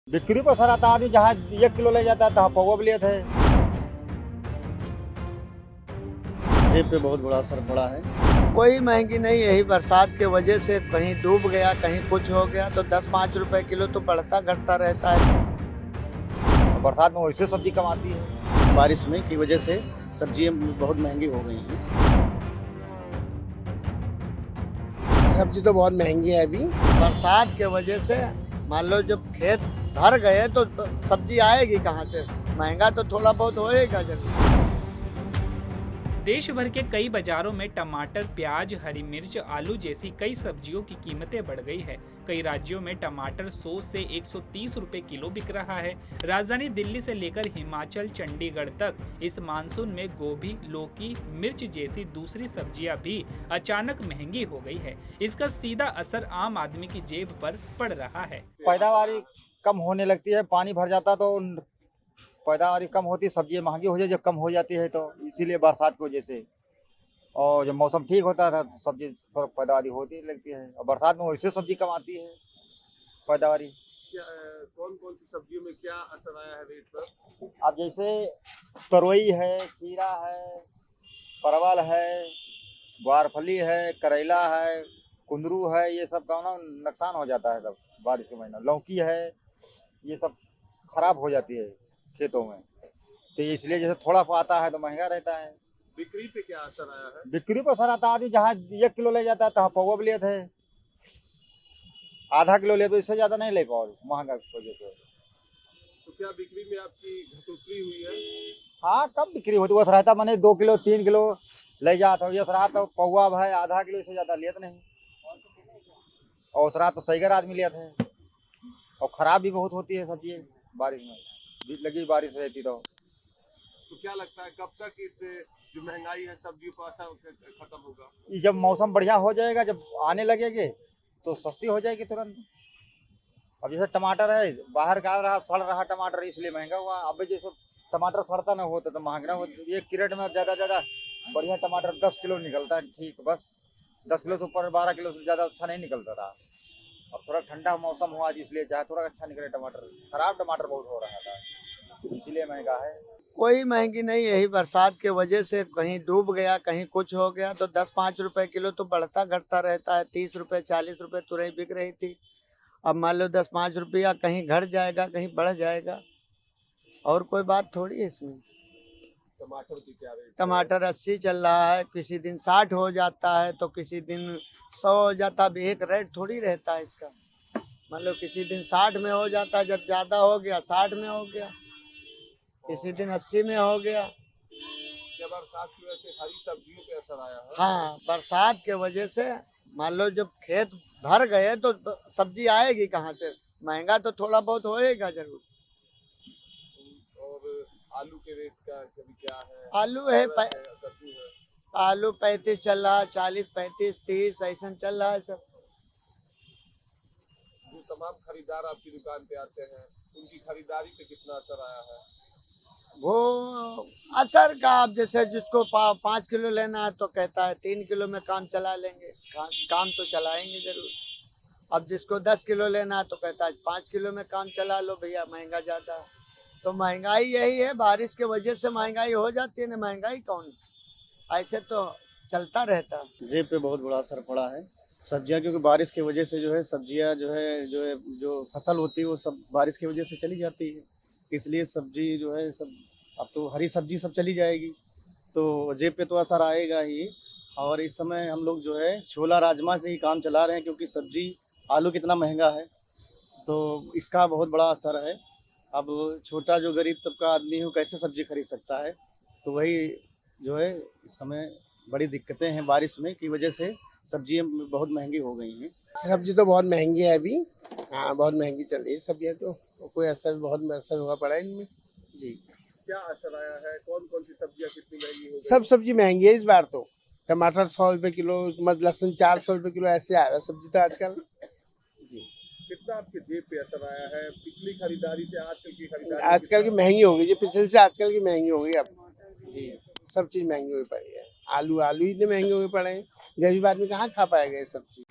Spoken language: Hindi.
बिक्री पर सर आता आदमी जहाँ 1 किलो ले जाता है तहाँ पौवा भी लेते है। जेब पे बहुत बड़ा असर पड़ा है। कोई महंगी नहीं, यही बरसात के वजह से कहीं डूब गया कहीं कुछ हो गया तो 10-5 रुपए किलो तो बढ़ता घटता रहता है। बरसात में वैसे सब्जी कम आती है। बारिश में की वजह से सब्जियां बहुत महंगी हो गई हैं। सब्जी तो बहुत महंगी है अभी। बरसात के वजह से मान लो जब खेत भर गए तो सब्जी आएगी कहाँ से? महंगा तो थोड़ा बहुत होएगा जरूर। देश भर के कई बाजारों में टमाटर, प्याज, हरी मिर्च, आलू जैसी कई सब्जियों की कीमतें बढ़ गई है। कई राज्यों में टमाटर 100 से 130 रुपए किलो बिक रहा है। राजधानी दिल्ली से लेकर हिमाचल, चंडीगढ़ तक इस मानसून में गोभी, लौकी, मिर्च जैसी दूसरी सब्जियां भी अचानक महंगी हो गई है। इसका सीधा असर आम आदमी की जेब पर पड़ रहा है। पैदावार कम होने लगती है, पानी भर जाता तो पैदावार कम होती, सब्जी महंगी हो जाए जब कम हो जाती है तो इसीलिए बरसात की वजह से। और जब मौसम ठीक होता है तो सब्जी पैदावारी होती लगती है, और बरसात में वैसे सब्जी कम आती है पैदावारी। कौन कौन सी सब्जियों में क्या असर आया है रेट पर? अब जैसे तरोई है, खीरा है, परवल है, ग्वारफली है, करेला है, कुंदरू है, ये सब का ना नुकसान हो जाता है सब बारिश के महीना। लौकी है, ये सब खराब हो जाती है खेतों में, तो इसलिए जैसे थोड़ा आता है तो महंगा रहता है। बिक्री पे क्या असर आया है? बिक्री पर सर आता आदमी जहाँ 1 किलो ले जाता है तहाँ पौवा भी लेते है। आधा किलो ले तो इससे ज्यादा नहीं ले पाओ महंगा की वजह से। तो क्या बिक्री में आपकी घटोतरी हुई है? हाँ, कम बिक्री होती बस रहता मैंने 2 किलो 3 किलो ले जाता हूँ। रहा तो पौवा भाई आधा किलो से ज्यादा लेते नहीं, और उस रात तो सहीगर आदमी लेते हैं। और खराब भी बहुत होती है सब्जी बारिश में, लगी बारिश रहती तो क्या लगता है कब तक इस जो महंगाई है सब्जियों पर असर खत्म होगा? ये जब मौसम बढ़िया हो जाएगा, जब आने लगेगी तो सस्ती हो जाएगी तुरंत। अब जैसे टमाटर है, बाहर का रहा सड़ रहा टमाटर इसलिए महंगा हुआ। अब जैसे टमाटर सड़ता ना होता तो महंगा होता। एक क्रेट में ज्यादा बढ़िया टमाटर 10 किलो निकलता है, ठीक बस 10 किलो से ऊपर 12 किलो से ज्यादा अच्छा नहीं निकलता था। अब थोड़ा ठंडा मौसम हुआ इसलिए चाहे थोड़ा अच्छा निकले टमाटर। खराब टमाटर बहुत हो रहा था इसीलिए महंगा है। कोई महंगी नहीं, यही बरसात के वजह से कहीं डूब गया कहीं कुछ हो गया तो 10-5 रुपए किलो तो बढ़ता घटता रहता है। 30 रुपए 40 रुपए तुरई बिक रही थी, अब मान लो 10-5 रुपया कहीं घट जाएगा कहीं बढ़ जाएगा, और कोई बात थोड़ी है इसमें। टमाटर की क्या रेट? टमाटर 80 चल रहा है, किसी दिन 60 हो जाता है तो किसी दिन 100 हो जाता है। एक रेट थोड़ी रहता है इसका। मान लो किसी दिन 60 में हो जाता है, जब ज्यादा हो गया 60 में हो गया, किसी दिन 80 में हो गया। क्या बरसात की वजह से हरी सब्जियों पे असर आया है? हाँ, बरसात के वजह से मान लो जब खेत भर गए तो सब्जी आएगी कहाँ से? महंगा तो थोड़ा बहुत होएगा जरूर। और आलू के रेट का कभी क्या है? आलू है कद्दू है? आलू 35 चल रहा है, 40, 35, 30 ऐसा चल रहा है सब। जो तमाम खरीदार आपकी दुकान पे आते हैं उनकी खरीदारी पे कितना असर आया है? वो असर का, अब जैसे जिसको 5 किलो लेना है तो कहता है 3 किलो में काम चला लेंगे। काम तो चलाएंगे जरूर। अब जिसको 10 किलो लेना है तो कहता है 5 किलो में काम चला लो भैया, महंगा ज्यादा है। तो महंगाई यही है, बारिश के वजह से महंगाई हो जाती है ना। महंगाई कौन, ऐसे तो चलता रहता है। जेब पे बहुत बड़ा असर पड़ा है। सब्जियां क्योंकि बारिश की वजह से जो है सब्जियां जो फसल होती है वो सब बारिश की वजह से चली जाती है, इसलिए सब्जी जो है सब अब तो हरी सब्जी सब चली जाएगी तो जेब पे तो असर आएगा ही। और इस समय हम लोग जो है छोला राजमा से ही काम चला रहे हैं क्योंकि सब्जी आलू कितना महंगा है, तो इसका बहुत बड़ा असर है। अब छोटा जो गरीब तबका आदमी है वो कैसे सब्जी खरीद सकता है, तो वही जो है इस समय बड़ी दिक्कतें हैं। बारिश में की वजह से सब्जियां बहुत महंगी हो गई हैं। सब्जी तो बहुत महंगी है अभी। हाँ, बहुत महंगी चल रही है सब्जियां तो कोई असर बहुत असर हुआ पड़ा है इनमें जी। क्या असर आया है? कौन कौन सी सब्जियां कितनी महंगी हो गई? सब सब्जी महंगी है इस बार तो। टमाटर 100 रुपए किलो, लहसुन 400 रुपए किलो ऐसे आ रहा है सब्जी तो आजकल जी। कितना आपके जेब पे असर आया है पिछली खरीदारी से आजकल की खरीदारी? आजकल की महंगी हो गई जी, पिछले से आजकल की महंगी हो गई अब जी। सब चीज महंगी हुई पड़ी है। आलू इतने महंगे हुए पड़े हैं, गरीब आदमी कहाँ खा पाएगा ये सब चीज।